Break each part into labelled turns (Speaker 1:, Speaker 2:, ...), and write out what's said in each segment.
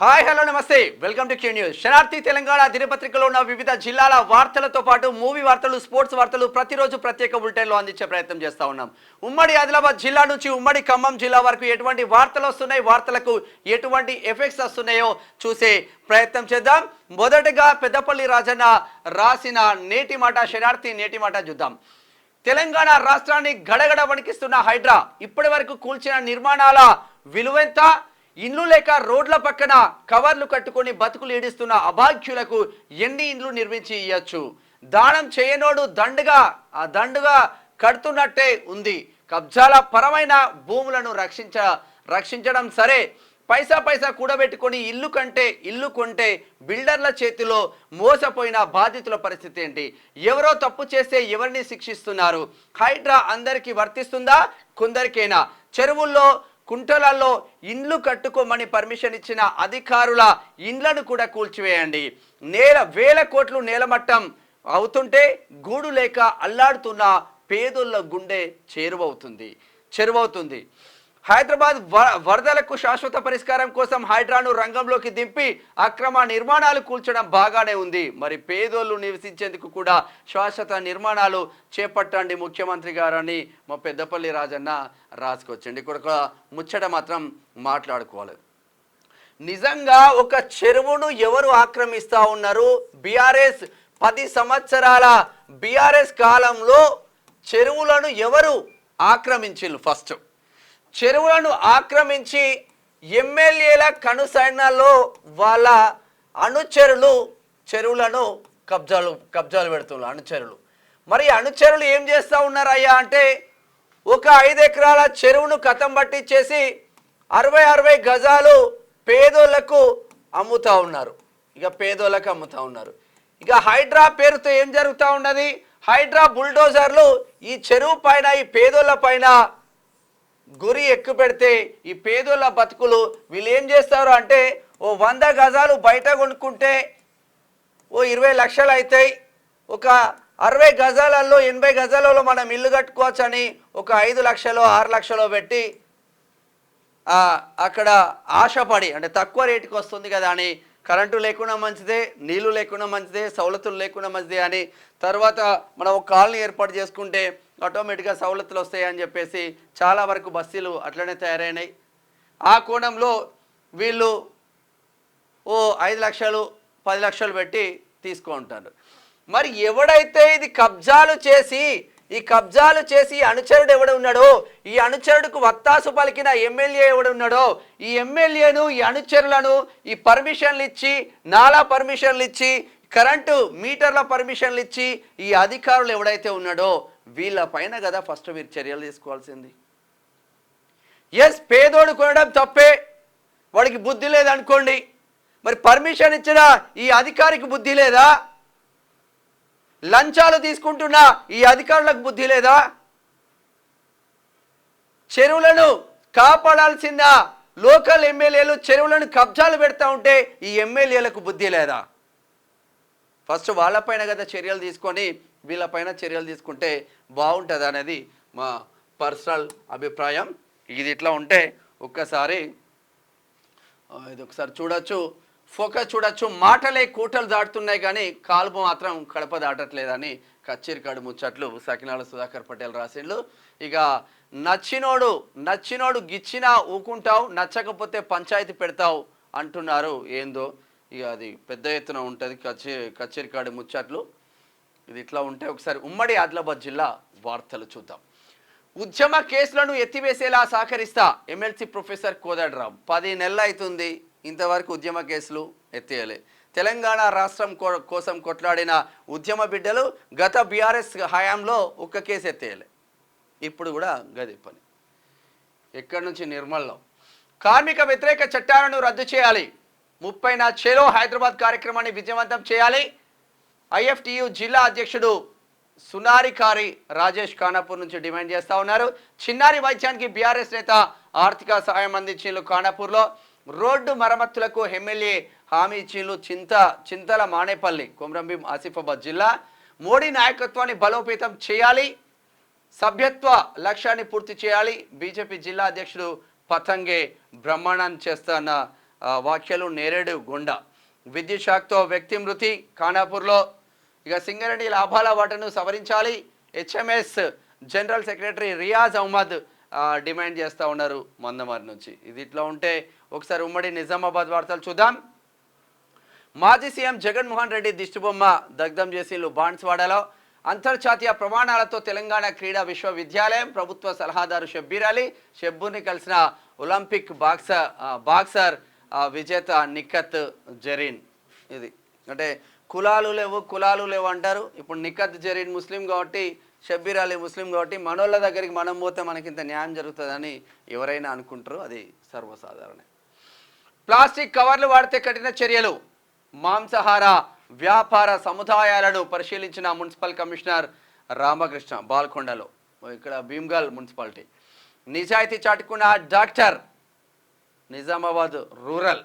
Speaker 1: Hi hello namaste welcome to Q news. Sanarthi Telangana దినపత్రికలో ఉన్న వివిధ జిల్లాల వార్తలతో పాటు మూవీ వార్తలు, స్పోర్ట్స్ వార్తలు ప్రతిరోజు ప్రత్యేక బులెటిన్లో అందించే ప్రయత్నం చేస్తా ఉన్నాం. ఉమ్మడి ఆదిలాబాద్ జిల్లా నుంచి ఉమ్మడి ఖమ్మం జిల్లా వరకు ఎటువంటి వార్తలు వస్తున్నాయి, వార్తలకు ఎటువంటి ఎఫెక్ట్స్ వస్తున్నాయో చూసే ప్రయత్నం చేద్దాం. మొదటగా పెద్దపల్లి రాజన్న రాసిన నేటి మాట, శనార్థి నేటి మాట చూద్దాం. తెలంగాణ రాష్ట్రాన్ని గడగడ వణికిస్తున్న హైడ్రా ఇప్పటి వరకు కూల్చిన నిర్మాణాల విలువెంత? ఇండ్లు లేక రోడ్ల పక్కన కవర్లు కట్టుకొని బతుకులు ఈడిస్తున్న అభాగ్యులకు ఎన్ని ఇండ్లు నిర్మించి ఇయ్యొచ్చు? దానం చేయనోడు దండుగా కడుతున్నట్టే ఉంది. కబ్జాల పరమైన భూములను రక్షించడం సరే, పైసా కూడబెట్టుకొని ఇల్లు కొంటే బిల్డర్ల చేతిలో మోసపోయిన బాధితుల పరిస్థితి ఏంటి? ఎవరో తప్పు చేస్తే ఎవరిని శిక్షిస్తున్నారు? హైడ్రా అందరికీ వర్తిస్తుందా, కొందరికైనా? చెరువుల్లో కుంటలలో ఇండ్లు కట్టుకోమని పర్మిషన్ ఇచ్చిన అధికారుల ఇండ్లను కూడా కూల్చివేయండి. వేల కోట్లు నేలమట్టం అవుతుంటే గూడు లేక అల్లాడుతున్న పేదోళ్ళ గుండె చెరువవుతుంది. హైదరాబాద్ వరదలకు శాశ్వత పరిష్కారం కోసం హైడ్రాను రంగంలోకి దింపి అక్రమ నిర్మాణాలు కూల్చడం బాగానే ఉంది. మరి పేదోళ్ళు నివసించేందుకు కూడా శాశ్వత నిర్మాణాలు చేపట్టండి ముఖ్యమంత్రి గారని మా పెద్దపల్లి రాజన్న రాసుకొచ్చండి. ఇక్కడ ఒక ముచ్చట మాత్రం మాట్లాడుకోవాలి. నిజంగా ఒక చెరువును ఎవరు ఆక్రమిస్తూ ఉన్నారు? బీఆర్ఎస్ 10 సంవత్సరాల బీఆర్ఎస్ కాలంలో చెరువులను ఎవరు ఆక్రమించారు? ఫస్ట్ చెరువులను ఆక్రమించి ఎమ్మెల్యేల కనుసైనాల్లో వాళ్ళ అనుచరులు చెరువులను కబ్జాలు పెడుతున్నారు. అనుచరులు మరి అనుచరులు ఏం చేస్తూ ఉన్నారయ్యా అంటే, ఒక 5 ఎకరాల చెరువును కథం పట్టించేసి 60 గజాలు పేదోళ్లకు అమ్ముతూ ఉన్నారు. ఇక హైడ్రా పేరుతో ఏం జరుగుతూ ఉన్నది? హైడ్రా బుల్డోజర్లు ఈ చెరువు పైన, ఈ పేదోళ్ళ పైన గురి ఎక్కువ పెడితే ఈ పేదోళ్ళ బతుకులు వీళ్ళు ఏం చేస్తారు అంటే, ఓ 100 గజాలు బయట కొనుక్కుంటే ఓ 20 లక్షలు అవుతాయి, ఒక 60 గజాలలో 80 గజాలలో మనం ఇల్లు కట్టుకోవచ్చని ఒక 5 లక్షలు 6 లక్షలు పెట్టి అక్కడ ఆశపడి, అంటే తక్కువ రేటుకి వస్తుంది కదా అని, కరెంటు లేకుండా మంచిదే, నీళ్లు లేకుండా మంచిదే, సవలతులు లేకుండా మంచిదే అని తర్వాత మనం ఒక కాలనీ ఏర్పాటు చేసుకుంటే ఆటోమేటిక్గా సవలతులు వస్తాయని చెప్పేసి చాలా వరకు బస్తీలు అట్లనే తయారైనాయి. ఆ కోణంలో వీళ్ళు ఓ 5 లక్షలు 10 లక్షలు పెట్టి తీసుకుంటారు. మరి ఎవడైతే ఇది కబ్జాలు చేసి అనుచరుడు ఎవడు ఉన్నాడో, ఈ అనుచరుడికి వత్తాసు పలికిన ఎమ్మెల్యే ఎవడు ఉన్నాడో, ఈ ఎమ్మెల్యేను, ఈ అనుచరులను ఈ పర్మిషన్లు ఇచ్చి, నాలా పర్మిషన్లు ఇచ్చి, కరెంటు మీటర్ల పర్మిషన్లు ఇచ్చి ఈ అధికారులు ఎవడైతే ఉన్నాడో వీళ్ళ పైన కదా ఫస్ట్ మీరు చర్యలు తీసుకోవాల్సింది. ఎస్, పేదోడు కొనడం తప్పే, వాడికి బుద్ధి లేదనుకోండి. మరి పర్మిషన్ ఇచ్చిన ఈ అధికారికి బుద్ధి లేదా? లంచాలు తీసుకుంటున్న ఈ అధికారులకు బుద్ధి లేదా? చెరువులను కాపాడాల్సిన లోకల్ ఎమ్మెల్యేలు చెరువులను కబ్జాలు పెడతా ఉంటే ఈ ఎమ్మెల్యేలకు బుద్ధి లేదా? ఫస్ట్ వాళ్ళపైన కదా చర్యలు తీసుకొని వీళ్ళపైన చర్యలు తీసుకుంటే బాగుంటుంది అనేది మా పర్సనల్ అభిప్రాయం. ఇది ఇట్లా ఉంటే ఒక్కసారి చూడొచ్చు, ఫోకస్ చూడొచ్చు. మాటలే కూటలు దాటుతున్నాయి కానీ కాలుపు మాత్రం కడప దాటట్లేదని కచ్చేరికాడు ముచ్చట్లు సకినాల సుధాకర్ పటేల్ రాసిండు. ఇక నచ్చినోడు గిచ్చినా ఊకుంటావు, నచ్చకపోతే పంచాయతీ పెడతావు అంటున్నారు. ఏందో ఇక అది పెద్ద ఎత్తున ఉంటుంది కచ్చేరికాడు ముచ్చట్లు. ఇది ఇట్లా ఉంటే ఒకసారి ఉమ్మడి ఆదిలాబాద్ జిల్లా వార్తలు చూద్దాం. ఉద్యమ కేసులను ఎత్తివేసేలా సహకరిస్తా ఎమ్మెల్సీ ప్రొఫెసర్ కోదండరాం. 10 నెలలు అవుతుంది, ఇంతవరకు ఉద్యమ కేసులు ఎత్తేయలే. తెలంగాణ రాష్ట్రం కోసం కొట్లాడిన ఉద్యమ బిడ్డలు గత బీఆర్ఎస్ హయాంలో ఒక్క కేసు ఎత్తేయలే. ఇప్పుడు కూడా గది పని. ఎక్కడి నుంచి? నిర్మల్లో. కార్మిక వ్యతిరేక చట్టాలను రద్దు చేయాలి, 30న చేలో హైదరాబాద్ కార్యక్రమాన్ని విజయవంతం చేయాలి. ఐఎఫ్టియు జిల్లా అధ్యక్షుడు సునారికారి రాజేష్ ఖానాపూర్ నుంచి డిమాండ్ చేస్తూ ఉన్నారు. చిన్నారి వైద్యానికి బీఆర్ఎస్ నేత ఆర్థిక సహాయం అందించిండ్రు. ఖానాపూర్లో రోడ్డు మరమ్మతులకు ఎమ్మెల్యే హామీ ఇచ్చిండ్రు. చింతల మానేపల్లి, కొమరంభీం ఆసిఫాబాద్ జిల్లా. మోడీ నాయకత్వాన్ని బలోపేతం చేయాలి, సభ్యత్వ లక్ష్యాన్ని పూర్తి చేయాలి. బీజేపీ జిల్లా అధ్యక్షుడు పతంగే బ్రహ్మాండం చేస్తున్న వ్యాఖ్యలు నేరేడు గుండ. విద్యుత్ షాక్తో వ్యక్తి మృతి ఖానాపూర్లో. ఇక సింగరేణి లాభాల వాటను సవరించాలి HMS general secretary Riyaz Ahmed డిమాండ్ చేస్తూ ఉన్నారు మందమరి నుంచి. ఇది ఇట్లా ఉంటే ఒకసారి ఉమ్మడి నిజామాబాద్ వార్తలు చూద్దాం. మాజీ సీఎం జగన్మోహన్ రెడ్డి దిష్టిబొమ్మ దగ్ధం చేసిండ్రు బాన్స్వాడలో. అంతర్జాతీయ ప్రమాణాలతో తెలంగాణ క్రీడా విశ్వవిద్యాలయం ప్రభుత్వ సలహాదారు షబ్బీర్ అలీ షెబ్బూర్ని కలిసిన ఒలింపిక్ బాక్సర్ విజేత నిఖత్ జరీన్. ఇది అంటే కులాలు లేవు అంటారు. ఇప్పుడు నిఖత్ జరీన్ ముస్లిం కాబట్టి, షబ్బీర్ అలీ ముస్లిం కాబట్టి మనోళ్ళ దగ్గరికి మనం పోతే మనకింత న్యాయం జరుగుతుందని ఎవరైనా అనుకుంటారు. అది సర్వసాధారణే. ప్లాస్టిక్ కవర్లు వాడితే కఠిన చర్యలు. మాంసాహార వ్యాపార సముదాయాలను పరిశీలించిన మున్సిపల్ కమిషనర్ రామకృష్ణ బాల్కొండలో. ఇక్కడ భీమ్గల్ మున్సిపాలిటీ. నిజాయితీ చాటుకున్న డాక్టర్ నిజామాబాద్ రూరల్.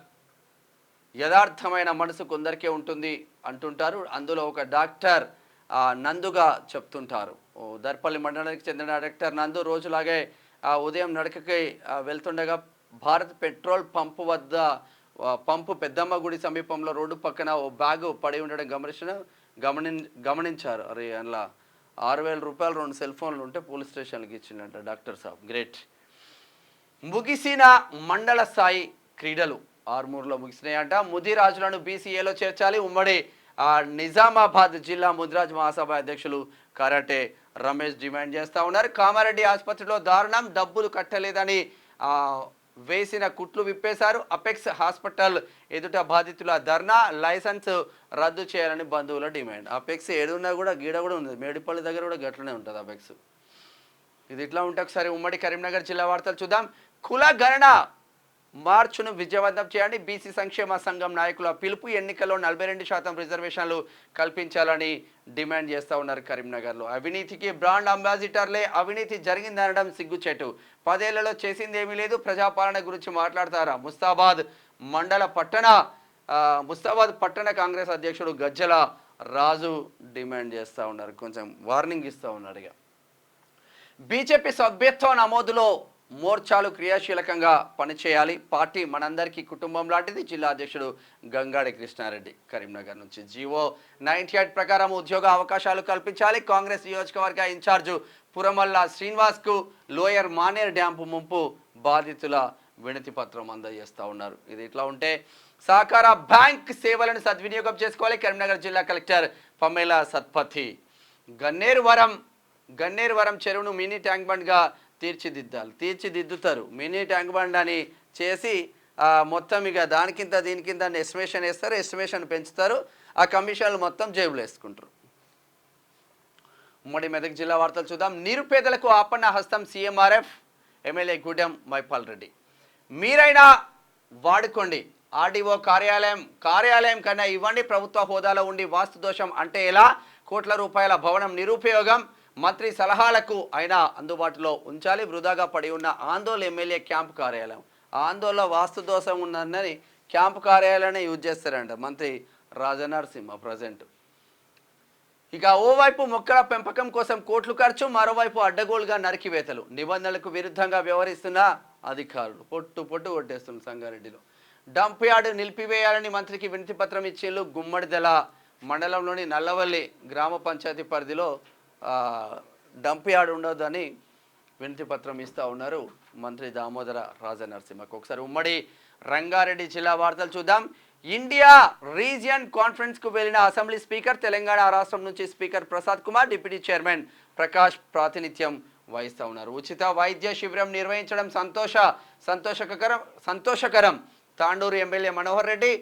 Speaker 1: యథార్థమైన మనసు కొందరికే ఉంటుంది అంటుంటారు. అందులో ఒక డాక్టర్ నందుగా చెప్తుంటారు. దర్పల్లి మండలానికి చెందిన డాక్టర్ నందు రోజులాగే ఉదయం నడకకి వెళ్తుండగా భారత్ పెట్రోల్ పంపు పెద్దమ్మ గుడి సమీపంలో రోడ్డు పక్కన ఓ బ్యాగు పడి ఉండడం గమనించారు. అరే అందులో 6,000 రూపాయలు 2 సెల్ ఫోన్లు ఉంటే పోలీస్ స్టేషన్కి ఇచ్చిండంట డాక్టర్ సాబ్. గ్రేట్. ముగిసిన మండల స్థాయి క్రీడలు ఆర్మూర్లో ముగిసినాయంట. ముదిరాజులను బీసీఏలో చేర్చాలి. ఉమ్మడి నిజామాబాద్ జిల్లా ముదిరాజ్ మహాసభ అధ్యక్షులు కరాటే రమేష్ డిమాండ్ చేస్తూ ఉన్నారు. కామారెడ్డి ఆసుపత్రిలో దారుణం, డబ్బులు కట్టలేదని వేసిన కుట్లు విప్పేశారు. అపెక్స్ హాస్పిటల్ ఎదుట బాధితుల ధర్నా, లైసెన్స్ రద్దు చేయాలని బంధువుల డిమాండ్. అపెక్స్ ఏడున్నా కూడా గీడ కూడా ఉంది, మేడిపల్లి దగ్గర కూడా గట్లనే ఉంటుంది అపెక్స్. ఇది ఇట్లా ఉంటే ఒకసారి ఉమ్మడి కరీంనగర్ జిల్లా వార్తలు చూద్దాం. కుల గణన మార్చును విజయవంతం చేయండి. బీసీ సంక్షేమ సంఘం నాయకుల పిలుపు. ఎన్నికల్లో 42% రిజర్వేషన్లు కల్పించాలని డిమాండ్ చేస్తూ ఉన్నారు కరీంనగర్లో. అవినీతికి బ్రాండ్ అంబాసిడర్లే. అవినీతి జరిగిందనడం సిగ్గుచేటు. 10 ఏళ్లలో చేసింది ఏమీ లేదు. ప్రజాపాలన గురించి మాట్లాడతారా? ముస్తాబాద్ పట్టణ కాంగ్రెస్ అధ్యక్షుడు గజ్జల రాజు డిమాండ్ చేస్తూ ఉన్నారు. కొంచెం వార్నింగ్ ఇస్తూ ఉన్నాడు. ఇక బీజేపీ సభ్యత్వ నమోదులో మోర్చాలు క్రియాశీలకంగా పనిచేయాలి. పార్టీ మనందరికీ కుటుంబం లాంటిది. జిల్లా అధ్యక్షుడు గంగాడి కృష్ణారెడ్డి కరీంనగర్ నుంచి. జీవో 98 ప్రకారం ఉద్యోగ అవకాశాలు కల్పించాలి. కాంగ్రెస్ నియోజకవర్గ ఇన్ఛార్జు పురమల్ల శ్రీనివాస్కు లోయర్ మానేర్ డ్యాంపు ముంపు బాధితుల వినతి పత్రం అందజేస్తూ ఉన్నారు. ఇది ఇట్లా ఉంటే సహకార బ్యాంక్ సేవలను సద్వినియోగం చేసుకోవాలి. కరీంనగర్ జిల్లా కలెక్టర్ పమేలా సత్పథి. గన్నేరువరం చెరువును మినీ ట్యాంక్ బండ్గా తీర్చిదిద్దుతారు. మినీ ట్యాంక్ బండ్ అని చేసి మొత్తం ఇక దీనికింత ఎస్టిమేషన్ వేస్తారు. ఎస్టిమేషన్ పెంచుతారు. ఆ కమిషన్లు మొత్తం జేబులు వేసుకుంటారు. ఉమ్మడి మెదక్ జిల్లా వార్తలు చూద్దాం. నిరుపేదలకు ఆపన్న హస్తం సీఎంఆర్ఎఫ్ ఎమ్మెల్యే గూడెం మైపాల్ రెడ్డి. మీరైనా వాడుకోండి. ఆర్డీఓ కార్యాలయం కన్నా ఇవ్వండి. ప్రభుత్వ హోదాలో ఉండి వాస్తు దోషం అంటే ఎలా? కోట్ల రూపాయల భవనం నిరుపయోగం. మంత్రి సలహాలకు అయినా అందుబాటులో ఉంచాలి. వృధాగా పడి ఉన్న ఆందోళన ఎమ్మెల్యే క్యాంపు కార్యాలయం. ఆందోళన వాస్తు దోషం ఉందని క్యాంపు కార్యాలయాన్ని యూజ్ చేస్తారంట మంత్రి రాజనరసింహ ప్రజెంట్. ఇక ఓవైపు మొక్కల పెంపకం కోసం కోట్లు ఖర్చు, మరోవైపు అడ్డగోలుగా నరికివేతలు. నిబంధనలకు విరుద్ధంగా వ్యవహరిస్తున్న అధికారులు పొట్టు కొట్టేస్తున్న సంగారెడ్డిలో. డంప్ యార్డ్ నిలిపివేయాలని మంత్రికి వినతి పత్రం ఇచ్చేళ్ళు. గుమ్మడిదల మండలంలోని నల్లవల్లి గ్రామ పంచాయతీ పరిధిలో డంప్ యార్డ్ ఉండొద్దని వినతి పత్రం ఇస్తూ ఉన్నారు మంత్రి దామోదర రాజనరసింహకు. ఒకసారి ఉమ్మడి రంగారెడ్డి జిల్లా వార్తలు చూద్దాం. ఇండియా రీజియన్ కాన్ఫరెన్స్కు వెళ్లిన అసెంబ్లీ స్పీకర్. తెలంగాణ రాష్ట్రం నుంచి speaker Prasad Kumar, deputy chairman Prakash ప్రాతినిధ్యం వహిస్తూ ఉన్నారు. ఉచిత వైద్య శిబిరం నిర్వహించడం సంతోషకరం. Tandur MLA Manohar Reddy.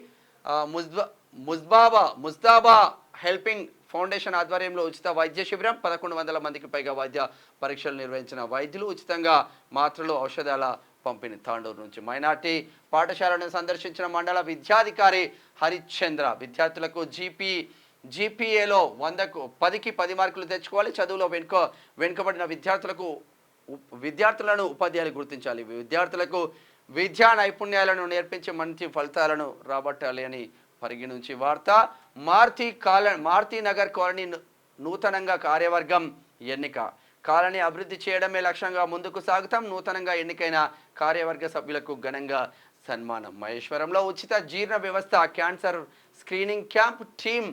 Speaker 1: Mustaba helping foundation ఆధ్వర్యంలో ఉచిత వైద్య శిబిరం. 1100 మందికి పైగా వైద్య పరీక్షలు నిర్వహించిన వైద్యులు. ఉచితంగా మాత్రలు, ఔషధాల పంపిణీ. తాండూరు నుంచి మైనార్టీ పాఠశాలను సందర్శించిన మండల విద్యాధికారి హరిశ్చంద్ర. విద్యార్థులకు జీపీఏలో 100కు 10కి 10 మార్కులు తెచ్చుకోవాలి. చదువులో వెనుకబడిన విద్యార్థులను ఉపాధ్యాయులు గుర్తించాలి. విద్యార్థులకు విద్యా నైపుణ్యాలను నేర్పించి మంచి ఫలితాలను రాబట్టాలి అని పరిగణించి వార్త. మారుతి నగర్ కాలనీ నూతనంగా కార్యవర్గం ఎన్నిక. కాలనీ అభివృద్ధి చేయడమే లక్ష్యంగా ముందుకు సాగుతాం. నూతనంగా ఎన్నికైన కార్యవర్గ సభ్యులకు ఘనంగా సన్మానం. మహేశ్వరంలో ఉచిత జీర్ణ వ్యవస్థ cancer screening camp team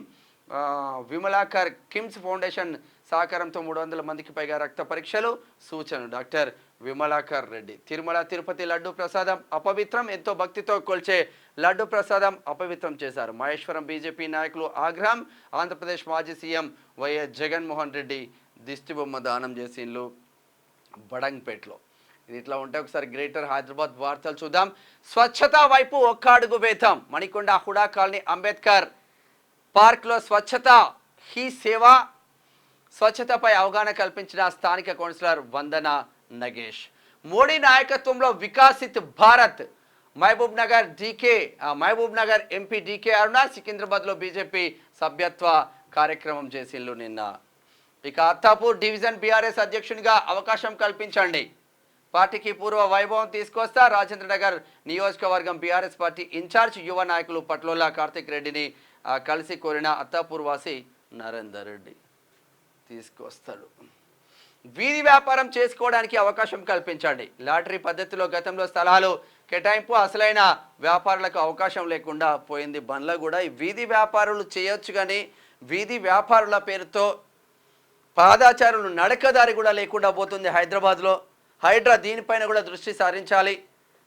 Speaker 1: Vimalakar KIMS foundation సహకారంతో 300 మందికి పైగా రక్త పరీక్షలు సూచనలు. డాక్టర్ విమలాకర్ రెడ్డి. తిరుమల తిరుపతి లడ్డు ప్రసాదం అపవిత్రం, ఎంతో భక్తితో కొల్చే లడ్డు ప్రసాదం అపవిత్రం చేశారు. మహేశ్వరం బీజేపీ నాయకులు ఆగ్రహం. ఆంధ్రప్రదేశ్ మాజీ సీఎం వైఎస్ జగన్మోహన్ రెడ్డి దిష్టిబొమ్మ దానం చేసిండ్లు బడంగ్పేటలో. ఇది ఇట్లా ఉంటే ఒకసారి గ్రేటర్ హైదరాబాద్ వార్తలు చూద్దాం. స్వచ్ఛత వైపు ఒక్క అడుగు వేద్దాం. మణికొండ హుడా కాలనీ అంబేద్కర్ పార్క్లో స్వచ్ఛత హీ సేవ స్వచ్ఛతపై అవగాహన కల్పించిన స్థానిక కౌన్సిలర్ వందన నగేష్. మోడీ నాయకత్వంలో వికసిత్ భారత్. మహబూబ్ నగర్ ఎంపీ డీకే అరుణ సికింద్రాబాద్లో బీజేపీ సభ్యత్వ కార్యక్రమం చేసిండ్రు నిన్న. ఇక అత్తాపూర్ డివిజన్ బీఆర్ఎస్ అధ్యక్షునిగా అవకాశం కల్పించండి. పార్టీకి పూర్వ వైభవం తీసుకొస్తా. రాజేంద్రనగర్ నియోజకవర్గం బీఆర్ఎస్ పార్టీ ఇన్ఛార్జ్ యువ నాయకులు పట్లోలా కార్తిక్ రెడ్డిని కలిసి కోరిన అత్తాపూర్ వాసి నరేందర్ రెడ్డి తీసుకొస్తాడు. వీధి వ్యాపారం చేసుకోవడానికి అవకాశం కల్పించండి. లాటరీ పద్ధతిలో గతంలో స్థలాలు కేటాయింపు, అసలైన వ్యాపారులకు అవకాశం లేకుండా పోయింది. బండ్ల కూడా ఈ వీధి వ్యాపారులు చేయొచ్చు, కానీ వీధి వ్యాపారుల పేరుతో పాదాచారులు నడకదారి కూడా లేకుండా పోతుంది హైదరాబాద్లో. హైడ్రా దీనిపైన కూడా దృష్టి సారించాలి.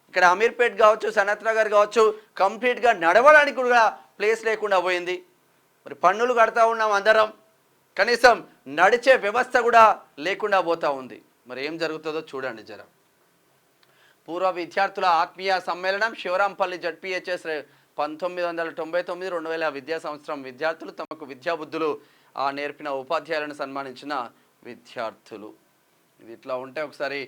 Speaker 1: ఇక్కడ అమీర్పేట్ కావచ్చు, సనత్ నగర్ కావచ్చు, కంప్లీట్గా నడవడానికి కూడా ప్లేస్ లేకుండా పోయింది. మరి పన్నులు కడతా ఉన్నాం అందరం, కనీసం నడిచే వ్యవస్థ కూడా లేకుండా పోతూ ఉంది. మరి ఏం జరుగుతుందో చూడండి జర. పూర్వ విద్యార్థుల ఆత్మీయ సమ్మేళనం శివరాంపల్లి జడ్పీహెచ్ఎస్ 1999-2000 విద్యా సంవత్సరం విద్యార్థులు తమకు విద్యాబుద్ధులు నేర్పిన ఉపాధ్యాయులను సన్మానించిన విద్యార్థులు. ఇది ఇట్లా ఉంటే ఒకసారి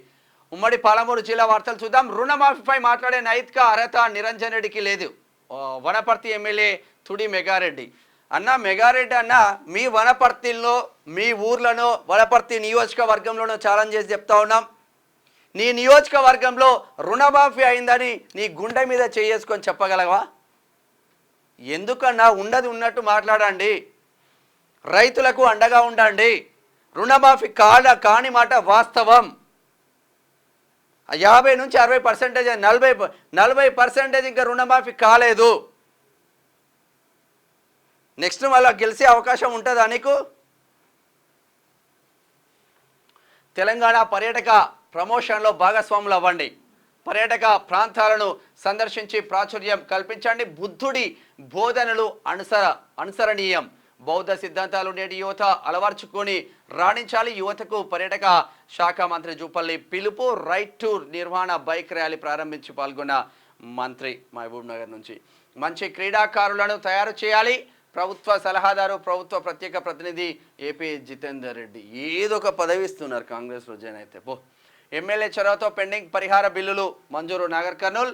Speaker 1: ఉమ్మడి పాలమూరు జిల్లా వార్తలు చూద్దాం. రుణమాఫీపై మాట్లాడే నైతిక అర్హత నిరంజన్ రెడ్డికి లేదు. వనపర్తి ఎమ్మెల్యే తుడి మెగారెడ్డి. మెగారెడ్డి మీ వనపర్తిలో, మీ ఊర్లను, వనపర్తి నియోజకవర్గంలోనూ ఛాలెంజ్ చేసి చెప్తా ఉన్నాం. నీ నియోజకవర్గంలో రుణమాఫీ అయిందని నీ గుండె మీద చేసుకొని చెప్పగలవా? ఎందుకన్నా ఉండదు ఉన్నట్టు మాట్లాడండి. రైతులకు అండగా ఉండండి. రుణమాఫీ కాని మాట వాస్తవం. 50 నుంచి 60%, 40% ఇంకా రుణమాఫీ కాలేదు. నెక్స్ట్ మళ్ళీ గెలిచే అవకాశం ఉంటుందా నీకు? తెలంగాణ పర్యాటక ప్రమోషన్లో భాగస్వాములు అవ్వండి. పర్యాటక ప్రాంతాలను సందర్శించి ప్రాచుర్యం కల్పించండి. బుద్ధుడి బోధనలు అనుసరణీయం. బౌద్ధ సిద్ధాంతాలు నేటి యువత అలవర్చుకొని రాణించాలి. యువతకు పర్యాటక శాఖ మంత్రి జూపల్లి పిలుపు. రైట్ టూర్ నిర్వహణ బైక్ ర్యాలీ ప్రారంభించి పాల్గొన్న మంత్రి మహబూబ్ నగర్ నుంచి. మంచి క్రీడాకారులను తయారు చేయాలి. ప్రభుత్వ సలహాదారు, ప్రభుత్వ ప్రత్యేక ప్రతినిధి ఏపీ జితేందర్ రెడ్డి. ఏదో ఒక పదవి ఇస్తున్నారు కాంగ్రెస్లో జైన్ అయితే పో. ఎమ్మెల్యే చొరవతో పెండింగ్ పరిహార బిల్లులు మంజూరు. నాగర్ కర్నూల్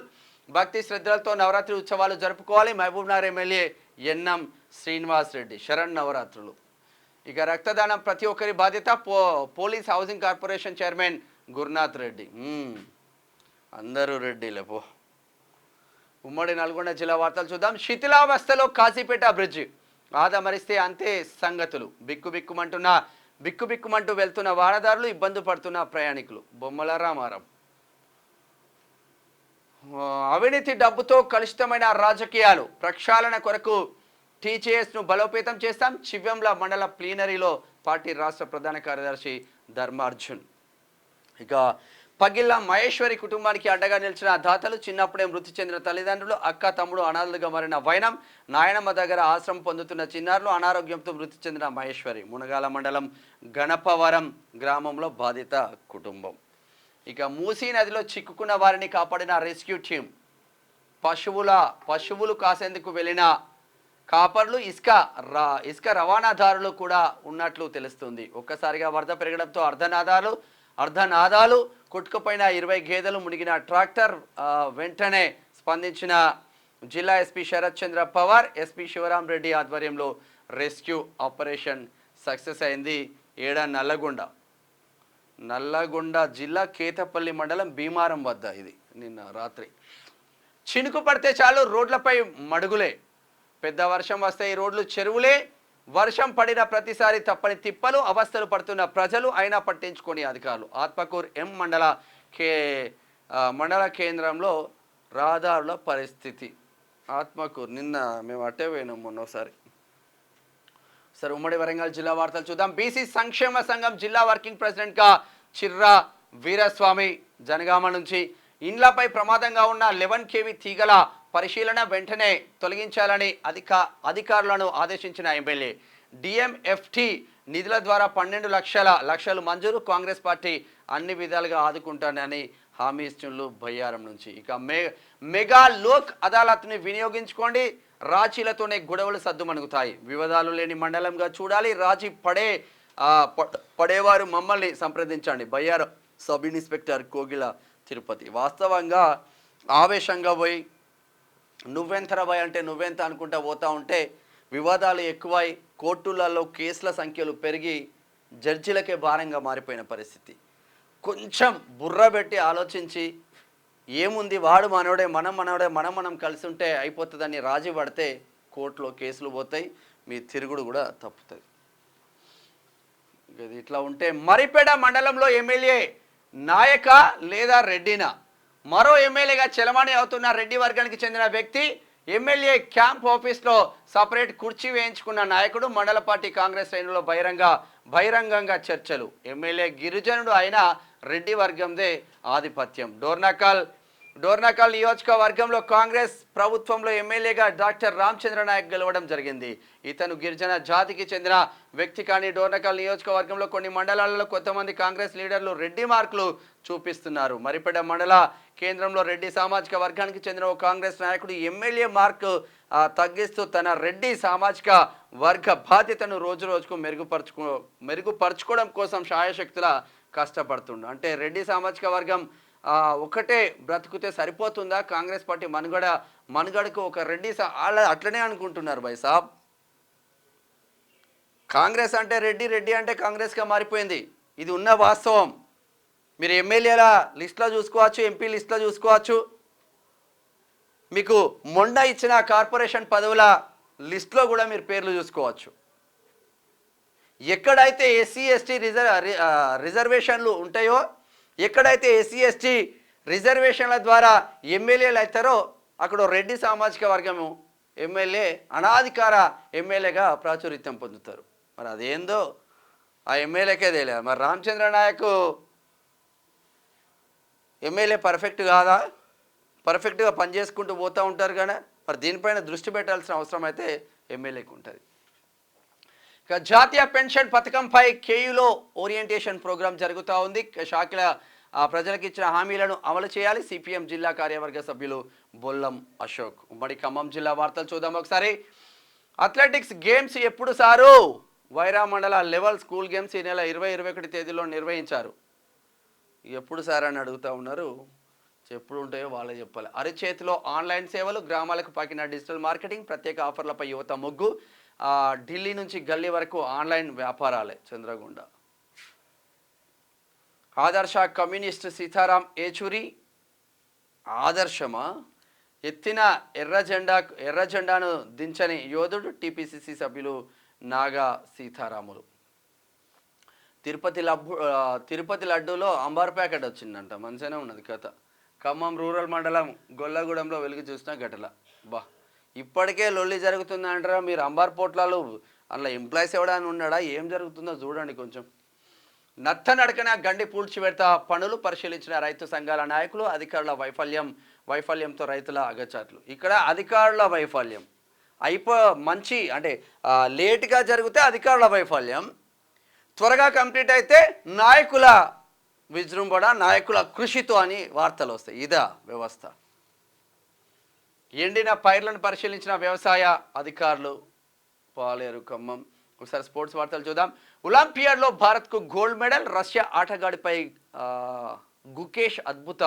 Speaker 1: భక్తి శ్రద్ధలతో నవరాత్రి ఉత్సవాలు జరుపుకోవాలి. Mahabubnagar MLA NM Srinivas Reddy. Sharan నవరాత్రులు. ఇక రక్తదానం ప్రతి ఒక్కరి బాధ్యత. Police housing corporation chairman Gurunath Reddy. అందరూ రెడ్డిలే పో. ఉమ్మడి నల్గొండ జిల్లా వార్తలు చూద్దాం. శిథిలావస్థలో కాశీపేట బ్రిడ్జి. ఆదమరిస్తే అంతే సంగతులు. బిక్కుబిక్కుమంటూ వెళ్తున్న వాహనదారులు, ఇబ్బంది పడుతున్న ప్రయాణికులు. బొమ్మల రామారం. అవినీతి డబ్బుతో కలుషితమైన రాజకీయాలు. ప్రక్షాళన కొరకు టీజేఎస్ను బలోపేతం చేస్తాం. చివ్యంల మండల ప్లీనరీలో పార్టీ రాష్ట్ర ప్రధాన కార్యదర్శి ధర్మార్జున్. ఇక పగిళ్ళ మహేశ్వరి కుటుంబానికి అడ్డగా నిలిచిన దాతలు. చిన్నప్పుడే మృతి చెందిన తల్లిదండ్రులు, అక్క తమ్ముడు అనాథలుగా మారిన వైనం. నాయనమ్మ దగ్గర ఆశ్రమం పొందుతున్న చిన్నారులు. అనారోగ్యంతో మృతి చెందిన మహేశ్వరి. మునగాల మండలం గణపవరం గ్రామంలో బాధిత కుటుంబం. ఇక మూసీ నదిలో చిక్కుకున్న వారిని కాపాడిన రెస్క్యూ టీం. పశువులు కాసేందుకు వెళ్ళిన కాపర్లు, ఇసుక రవాణాదారులు కూడా ఉన్నట్లు తెలుస్తుంది. ఒక్కసారిగా వరద పెరగడంతో అర్ధనాదాలు కొట్టుకుపోయిన 20 గేదెలు, మునిగిన ట్రాక్టర్. వెంటనే స్పందించిన జిల్లా ఎస్పీ శరత్ చంద్ర పవార్, ఎస్పీ శివరాం రెడ్డి ఆధ్వర్యంలో రెస్క్యూ ఆపరేషన్ సక్సెస్ అయింది. నల్లగొండ జిల్లా కేతపల్లి మండలం భీమారం వద్ద ఇది నిన్న రాత్రి. చినుకు పడితే చాలు రోడ్లపై మడుగులే. పెద్ద వర్షం వస్తే ఈ రోడ్లు చెరువులే. వర్షం పడిన ప్రతిసారి తప్పని తిప్పలు, అవస్థలు పడుతున్న ప్రజలు. అయినా పట్టించుకొని అధికారులు. ఆత్మకూరు మండల కేంద్రంలో రహదారుల పరిస్థితి. ఆత్మకూరు నిన్న మేము అట్టే పోయినాం మొన్నోసారి. సరే, ఉమ్మడి వరంగల్ జిల్లా వార్తలు చూద్దాం. బీసీ సంక్షేమ సంఘం జిల్లా వర్కింగ్ ప్రెసిడెంట్గా చిర్రా వీరస్వామి జనగామ నుంచి ఇండ్లపై ప్రమాదంగా ఉన్న 11 kV తీగల పరిశీలన వెంటనే తొలగించాలని అధికారులను ఆదేశించిన ఎమ్మెల్యే. డిఎంఎఫ్టి నిధుల ద్వారా 12 లక్షలు మంజూరు. కాంగ్రెస్ పార్టీ అన్ని విధాలుగా ఆదుకుంటానని హామీ ఇస్తున్నారు బయ్యారం నుంచి. ఇక మెగా లోక్ అదాలత్ని వినియోగించుకోండి, రాజీలతోనే గొడవలు సద్దుమణుగుతాయి. వివాదాలు లేని మండలంగా చూడాలి, రాజీ పడేవారు మమ్మల్ని సంప్రదించండి. Bayyaram sub inspector Kogila Tirupati. వాస్తవంగా ఆవేశంగా పోయి నువ్వెంతరా భయ అంటే నువ్వెంత అనుకుంటా పోతా ఉంటే వివాదాలు ఎక్కువై కోర్టులలో కేసుల సంఖ్యలు పెరిగి జడ్జిలకే భారంగా మారిపోయిన పరిస్థితి. కొంచెం బుర్ర పెట్టి ఆలోచించి ఏముంది వాడు మనోడే మనం కలిసి ఉంటే అయిపోతుందని రాజీ పడితే కోర్టులో కేసులు పోతాయి, మీ తిరుగుడు కూడా తప్పుతుంది. ఇట్లా ఉంటే మరిపేడ మండలంలో ఎమ్మెల్యే నాయక లేదా రెడ్డినా? మరో ఎమ్మెల్యేగా చలమణి అవుతున్న రెడ్డి వర్గానికి చెందిన వ్యక్తి ఎమ్మెల్యే క్యాంప్ ఆఫీస్లో సపరేట్ కుర్చీ వేయించుకున్న నాయకుడు. మండల పార్టీ కాంగ్రెస్ శ్రేణుల్లో బహిరంగంగా చర్చలు. ఎమ్మెల్యే గిరిజనుడు అయిన రెడ్డి వర్గందే ఆధిపత్యం. డోర్నకల్ నియోజకవర్గంలో కాంగ్రెస్ ప్రభుత్వంలో ఎమ్మెల్యేగా డాక్టర్ రామచంద్ర నాయక్ గెలవడం జరిగింది. ఇతను గిరిజన జాతికి చెందిన వ్యక్తి. కానీ డోర్నకల్ నియోజకవర్గంలో కొన్ని మండలాలలో కొంతమంది కాంగ్రెస్ లీడర్లు రెడ్డి మార్కులు చూపిస్తున్నారు. మరిపేడ మండల కేంద్రంలో రెడ్డి సామాజిక వర్గానికి చెందిన ఒక కాంగ్రెస్ నాయకుడు ఎమ్మెల్యే మార్కు తగ్గిస్తూ తన రెడ్డి సామాజిక వర్గ బాధ్యతను రోజుకు మెరుగుపరుచుకోవడం కోసం శాయశక్తుల కష్టపడుతుండు. అంటే రెడ్డి సామాజిక వర్గం ఒకటే బ్రతుకుతే సరిపోతుందా? కాంగ్రెస్ పార్టీ మనుగడకు ఒక రెడ్డి అట్లనే అనుకుంటున్నారు భాయ్ సాబ్. కాంగ్రెస్ అంటే రెడ్డి అంటే కాంగ్రెస్గా మారిపోయింది. ఇది ఉన్న వాస్తవం. మీరు ఎమ్మెల్యేల లిస్టులో చూసుకోవచ్చు, ఎంపీ లిస్టులో చూసుకోవచ్చు. మీకు మొండ ఇచ్చిన కార్పొరేషన్ పదవుల లిస్టులో కూడా మీరు పేర్లు చూసుకోవచ్చు. ఎక్కడైతే ఎస్సీ ఎస్టీ రిజర్వేషన్లు ఉంటాయో, ఎక్కడైతే ఎస్సీ ఎస్టీ రిజర్వేషన్ల ద్వారా ఎమ్మెల్యేలు అవుతారో అక్కడ రెడ్డి సామాజిక వర్గము ఎమ్మెల్యే అనాధికార ఎమ్మెల్యేగా ప్రాచుర్యం పొందుతారు. మరి అదేందో ఆ ఎమ్మెల్యేకే తెలియదు. మరి రామచంద్ర నాయక్ ఎమ్మెల్యే పర్ఫెక్ట్ కాదా? పర్ఫెక్ట్గా పనిచేసుకుంటూ పోతూ ఉంటారు కానీ మరి దీనిపైన దృష్టి పెట్టాల్సిన అవసరం అయితే ఎమ్మెల్యేకి ఉంటుంది. ఇక జాతీయ పెన్షన్ పథకంపై కేయులో ఓరియంటేషన్ ప్రోగ్రాం జరుగుతూ ఉంది. శాఖల ప్రజలకు ఇచ్చిన హామీలను అమలు చేయాలి. సిపిఎం జిల్లా కార్యవర్గ సభ్యులు బొల్లం అశోక్. ఉమ్మడి ఖమ్మం జిల్లా వార్తలు చూద్దాం ఒకసారి. అథ్లెటిక్స్ గేమ్స్ ఎప్పుడు సారు? వైరా మండల లెవెల్ స్కూల్ గేమ్స్ ఈ నెల 20-21 తేదీలో నిర్వహించారు. ఎప్పుడు సార్ అని అడుగుతూ ఉన్నారు. ఎప్పుడు ఉంటాయో వాళ్ళే చెప్పాలి. అరిచేతిలో ఆన్లైన్ సేవలు, గ్రామాలకు పాకిన డిజిటల్ మార్కెటింగ్, ప్రత్యేక ఆఫర్లపై యువత మొగ్గు. ఢిల్లీ నుంచి గల్లీ వరకు ఆన్లైన్ వ్యాపారాలే. చంద్రగుండ ఆదర్శ కమ్యూనిస్ట్ సీతారాం ఏచూరి. ఆదర్శమా? ఎత్తిన ఎర్ర జెండాను దించని యోధుడు. టీపీసీసీ సభ్యులు నాగా సీతారాములు. తిరుపతి లడ్డూలో అంబార్ ప్యాకెట్ వచ్చిందంట. మంచిగానే ఉన్నది కథ. ఖమ్మం రూరల్ మండలం గొల్లగూడెంలో వెలుగు చూసిన ఘటన. బా, ఇప్పటికే లొల్లి జరుగుతుందంటారా? మీరు అంబార్ పోట్లాలు అందులో ఎంప్లాయీస్ ఎవడని ఉన్నాడా? ఏం జరుగుతుందో చూడండి కొంచెం. నత్తనడకన గండి పూడ్చిపెడతా పనులు పరిశీలించిన రైతు సంఘాల నాయకులు. అధికారుల వైఫల్యంతో రైతుల అగచాట్లు. ఇక్కడ అధికారుల వైఫల్యం మంచి అంటే లేటుగా జరిగితే అధికారుల వైఫల్యం, త్వరగా కంప్లీట్ అయితే నాయకుల విజృంభణ, నాయకుల కృషితో అని వార్తలు వస్తాయి. ఇదా వ్యవస్థ. ఎండిన పైర్లను పరిశీలించిన వ్యవసాయ అధికారులు. పాలేరు ఖమ్మం. ఒకసారి స్పోర్ట్స్ వార్తలు చూద్దాం. ఒలింపియాడ్లో భారత్కు గోల్డ్ మెడల్. రష్యా ఆటగాడిపై గుకేష్ అద్భుత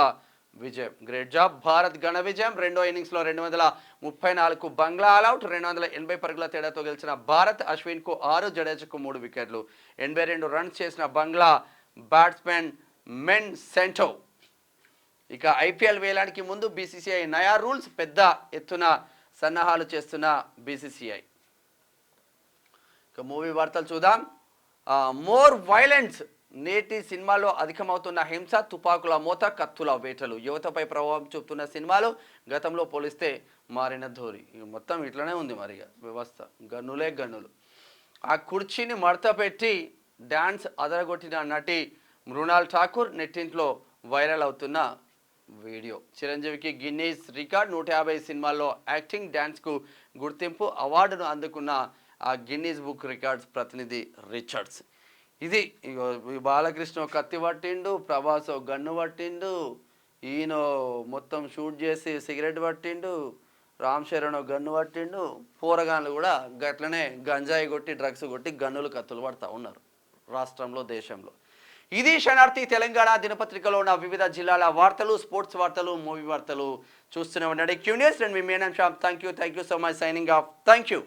Speaker 1: విజయం. Great job Bharat. ఘన విజయం. రెండో ఇన్నింగ్స్లో 234కు బంగ్లా ఆల్అౌట్. 280 పరుగుల తేడాతో గెలిచిన భారత్. అశ్విన్కు 6, జడేజాకు 3 వికెట్లు. 82 రన్స్ చేసిన బంగ్లా బ్యాట్స్మెన్ మెన్ సెంటో. ఇక ఐపీఎల్ వేలానికి ముందు బీసీసీఐ నయా రూల్స్. పెద్ద ఎత్తున సన్నాహాలు చేస్తున్న బీసీసీఐ. ఇక మూవీ వార్తలు చూద్దాం. మోర్ వైలెన్స్ నేటి సినిమాలో అధికమవుతున్న హింస, తుపాకుల మోత, కత్తుల వేటలు, యువతపై ప్రభావం చూపుతున్న సినిమాలు గతంలో పోలిస్తే మారిన ధోరి. ఇక మొత్తం ఇట్లనే ఉంది మరి వ్యవస్థ, గన్నులే గన్నులు. ఆ కుర్చీని మడత పెట్టి డ్యాన్స్ అదరగొట్టిన నటి మృణాల్ ఠాకూర్ నెట్టింట్లో వైరల్ అవుతున్న వీడియో. చిరంజీవికి గిన్నీస్ రికార్డ్, 150 సినిమాల్లో యాక్టింగ్, డ్యాన్స్కు గుర్తింపు, అవార్డును అందుకున్న ఆ గిన్నీస్ బుక్ రికార్డ్స్ ప్రతినిధి రిచర్డ్స్. ఇది బాలకృష్ణ కత్తి పట్టిండు, ప్రభాస్ గన్ను పట్టిండు, ఈయన మొత్తం షూట్ చేసి సిగరెట్ పట్టిండు, రామ్ చరణ్ గన్ను పట్టిండు, పోరగాన్లు కూడా గట్లనే గంజాయి కొట్టి డ్రగ్స్ కొట్టి గన్నులు కత్తులు పడతా ఉన్నారు రాష్ట్రంలో, దేశంలో. ఇది శనార్థి తెలంగాణ దినపత్రికలో ఉన్న వివిధ జిల్లాల వార్తలు, స్పోర్ట్స్ వార్తలు, మూవీ వార్తలు చూస్తూనే ఉండండి. Q news. And me Menon shop. Thank you so much. Signing off. Thank you.